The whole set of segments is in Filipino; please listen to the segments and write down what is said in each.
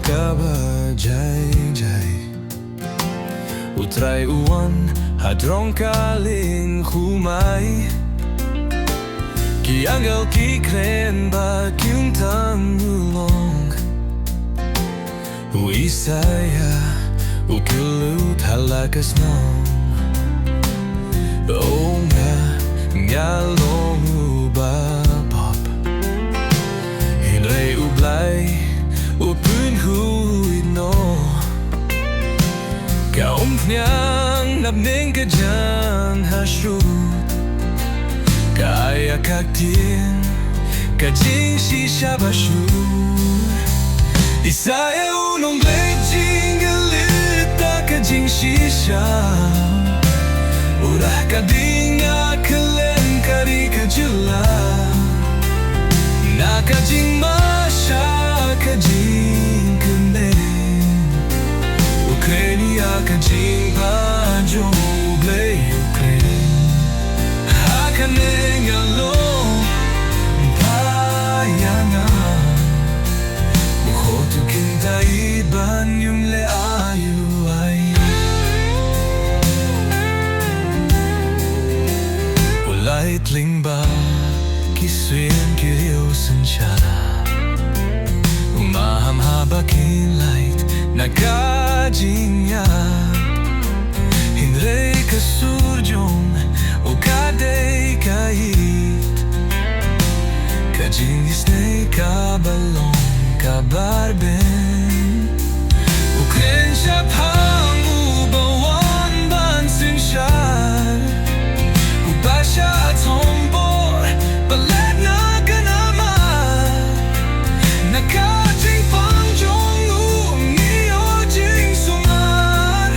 ka ba jay Utray uwan hadrong kaling humay Kianggal kikren ba kyuntang ulong U Issaiah ukilut halakas mong O nga ngalong ubabab Hinray ublay upun huid no Kaumfnyang nabning ka dyan hasyut Kaya kaktin kajing shisha basyur Issaiah unong blade jingalita kajing shisha Urah kading akalen kari kajula Nakajing masya kajing kenen Ukrainia kajing pajong blay Ukraine Hakaneng along payangan Mukhotu kintai ban yung leayu ay Lightling ba kiswin kiriyo sansyara Umahamhaba kinlight nagkajinya Hinray kasurjong o kaday kahit Kajingis na'y kabalong kabarben Ukren siya pang ubawan bansin siya Upasya at hombor Balad na kanaman Nakajing pangjong niyo jing sungar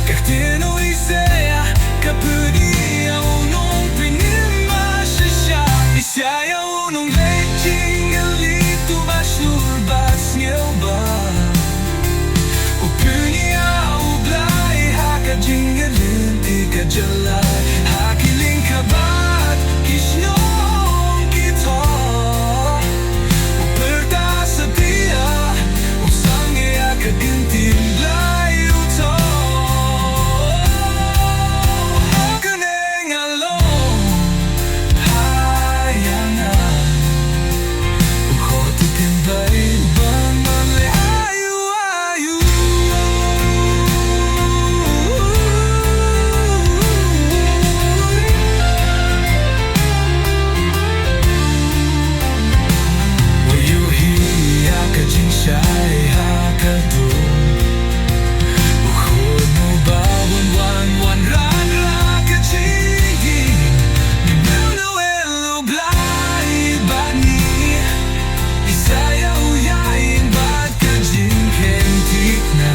Kaktin U Issaiah kapudi unong pinimasya siya Issaiah unong late jingalito baslur bas ngilba Upunia ublay hakajingalin ikajalay Hakiling kabat kisnyong kita Uperta sa tiya Usangge akagintin layo to Hakaneng along hayangan Ukhotutin bay ban manle ayu Shai hakadun Ukhod mo bawon wan ran rakajing Nimel noel ublay bani Issaiah uyain bad kajing kentik na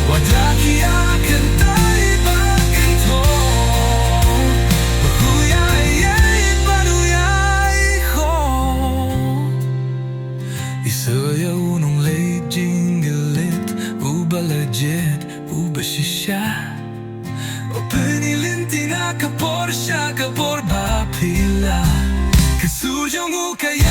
Wadaki akan tay baganto Bahuyay paduyay ko Issaiah unong late jingalit Ubalajet ubashisha Openilinti na kapor siya kapor bapila Kasujong ukay